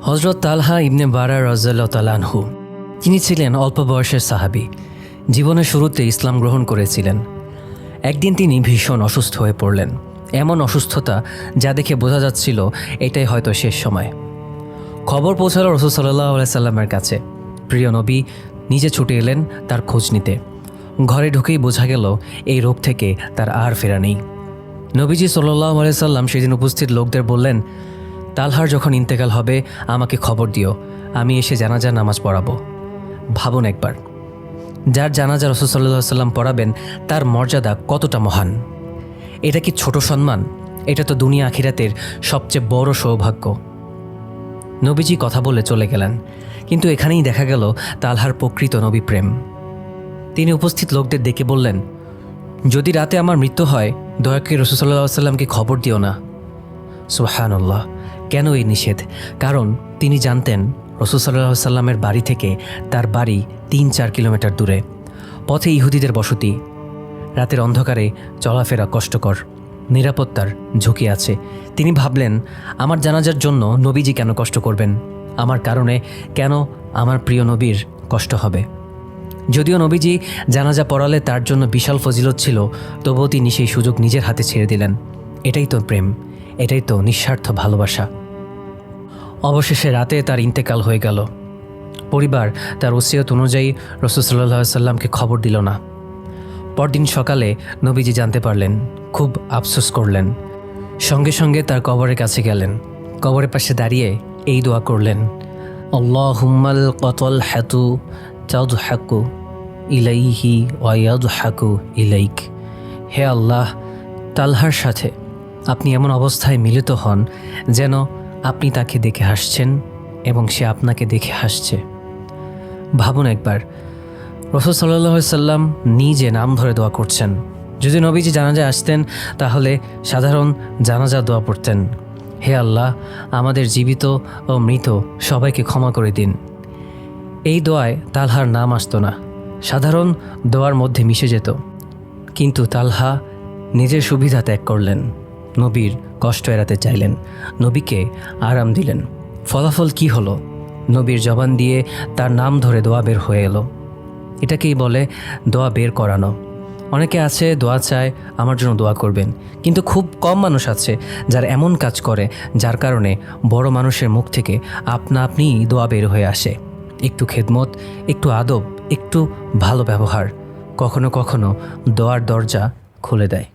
হযরত তালহা ইবনে বারা রাদিয়াল্লাহু তাআলা আনহু, তিনি ছিলেন অল্প বয়সের সাহাবী। জীবনের শুরুতে ইসলাম গ্রহণ করেছিলেন। একদিন তিনি ভীষণ অসুস্থ হয়ে পড়লেন। এমন অসুস্থতা যা দেখে বোঝা যাচ্ছিল এটাই হয়তো শেষ সময়। খবর পৌঁছালো রাসূল সাল্লাল্লাহু আলাইহি সাল্লামের কাছে। প্রিয় নবী নিজে ছুটে এলেন তার খোঁজ নিতে। ঘরে ঢুকেই বোঝা গেল এই রোগ থেকে তার আর ফেরা নেই। নবীজি সাল্লাল্লাহু আলাইহি সাল্লাম সেদিন উপস্থিত লোকদের বললেন, তালহার যখন ইন্তেকাল হবে আমাকে খবর দিও, আমি এসে জানাজা নামাজ পড়াবো। ভাবুন একবার, যার জানাজা রাসূল সাল্লাল্লাহু আলাইহি সাল্লাম পড়াবেন তার মর্যাদা কতটা মহান। এটা কি ছোট সম্মান? এটা তো দুনিয়া আখিরাতের সবচেয়ে বড় সৌভাগ্য। নবীজি কথা বলে চলে গেলেন, কিন্তু এখানেই দেখা গেল তালহার প্রকৃত নবী প্রেম। তিনি উপস্থিত লোকদের ডেকে বললেন, যদি রাতে আমার মৃত্যু হয় দয়া করে রাসূল সাল্লাল্লাহু আলাইহি সাল্লামকে খবর দিও না। সুবহানাল্লাহ, কেন এই নিষেধ? কারণ তিনি জানতেন রাসূল সাল্লাল্লাহু আলাইহি সাল্লামের বাড়ি থেকে তার বাড়ি ৩-৪ কিলোমিটার দূরে। পথে ইহুদিদের বসতি, রাতের অন্ধকারে চলাফেরা কষ্টকর, নিরাপত্তার ঝুঁকি আছে। তিনি ভাবলেন, আমার জানাজার জন্য নবীজি কেন কষ্ট করবেন? আমার কারণে কেন আমার প্রিয় নবীর কষ্ট হবে? যদিও নবীজি জানাজা পড়ালে তার জন্য বিশাল ফজিলত ছিল, তবুও তিনি সেই সুযোগ নিজের হাতে ছেড়ে দিলেন। এটাই তো প্রেম, এটাই তো নিঃস্বার্থ ভালোবাসা। অবশেষে রাতে তার ইন্তেকাল হয়ে গেল। পরিবার তার ওসিয়ত অনুযায়ী রাসূল সাল্লাল্লাহু আলাইহি সাল্লামকে খবর দিল না। পরদিন সকালে নবীজি জানতে পারলেন, খুব আফসোস করলেন। সঙ্গে সঙ্গে তার কবরের কাছে গেলেন। কবরের পাশে দাঁড়িয়ে এই দোয়া করলেন, আল্লাহুম্মাল কতল হাতু তাদহাকু ইলাইহি ওয়া ইয়াদহাকু ইলাইক। হে আল্লাহ, তালহার সাথে আপনি এমন অবস্থায় মিলিত হন যেন আপনি তাকে দেখে হাসছেন এবং সে আপনাকে দেখে হাসছে। ভাবুন একবার, রাসূল সাল্লাল্লাহু আলাইহি সাল্লাম নিজে নাম ধরে দোয়া করছেন। যদি নবীজি জানাজায় আসতেন তাহলে সাধারণ জানাজা দোয়া পড়তেন, হে আল্লাহ, আমাদের জীবিত ও মৃত সবাইকে ক্ষমা করে দিন। এই দোয়ায় তালহার নাম আসতো না, সাধারণ দোয়ার মধ্যে মিশে যেত। কিন্তু তালহা নিজের সুবিধা ত্যাগ করলেন, নবীর কষ্ট এড়াতে চাইলেন, নবীকে আরাম দিলেন। ফলাফল কি হলো? নবীর জবান দিয়ে তার নাম ধরে দোয়া বের হয়ে এলো। এটাকেই বলে দোয়া বের করানো। অনেকে আছে দোয়া চায় আমার জন্য দোয়া করবেন, কিন্তু খুব কম মানুষ আছে যারা এমন কাজ করে যার কারণে বড় মানুষের মুখ থেকে আপনা আপনিই দোয়া বের হয়ে আসে। একটু খেদমত, একটু আদব, একটু ভালো ব্যবহার কখনো কখনো দোয়ার দরজা খুলে দেয়।